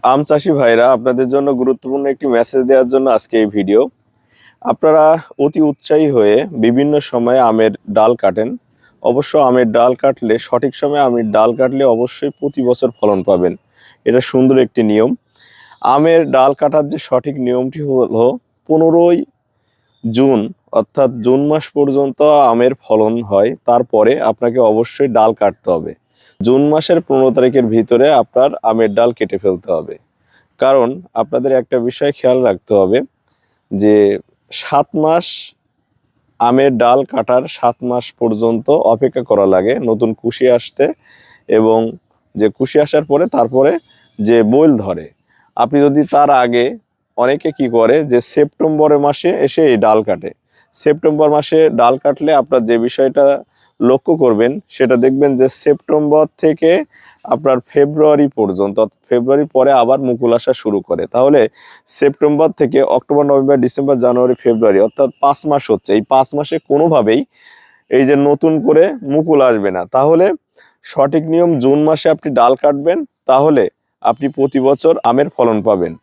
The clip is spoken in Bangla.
আম চাষি ভাইরা, আপনাদের জন্য গুরুত্বপূর্ণ একটি মেসেজ দেওয়ার জন্য আজকে এই ভিডিও। আপনারা অতি উৎসাহী হয়ে বিভিন্ন সময়ে আমের ডাল কাটেন। অবশ্য আমের ডাল কাটলে, সঠিক সময়ে আমের ডাল কাটলে অবশ্যই প্রতি বছর ফলন পাবেন। এটা সুন্দর একটি নিয়ম। আমের ডাল কাটার যে সঠিক নিয়মটি হলো 15ই জুন, অর্থাৎ জুন মাস পর্যন্ত আমের ফলন হয়। তারপরে আপনাকে অবশ্যই ডাল কাটতে হবে। জুন মাসের 15 তারিখের ভিতরে আপনার আমের ডাল কেটে ফেলতে হবে। কারণ আপনাদের একটা বিষয় খেয়াল রাখতে হবে যে 7 মাস আমের ডাল কাটার 7 মাস পর্যন্ত অপেক্ষা করা লাগে নতুন কুশি আসতে, এবং যে কুশি আসার পরে তারপরে যে বৈল ধরে। আপনি যদি তার আগে, অনেকে কি করে যে সেপ্টেম্বরের মাসে এসে এই ডাল কাটে। সেপ্টেম্বর মাসে ডাল কাটলে আপনার যে বিষয়টা লক্ষ্য করবেন সেটা দেখবেন যে সেপ্টেম্বর থেকে আপনার ফেব্রুয়ারি পর্যন্ত, ফেব্রুয়ারির পরে আবার মুকুল আসা শুরু করে। তাহলে সেপ্টেম্বর থেকে অক্টোবর, নভেম্বর, ডিসেম্বর, জানুয়ারি, ফেব্রুয়ারি, অর্থাৎ 5 মাস হচ্ছে। এই 5 মাসে কোনোভাবেই এই যে নতুন করে মুকুল আসবে না। তাহলে সঠিক নিয়ম জুন মাসে আপনি ডাল কাটবেন, তাহলে আপনি প্রতি বছর আমের ফলন পাবেন।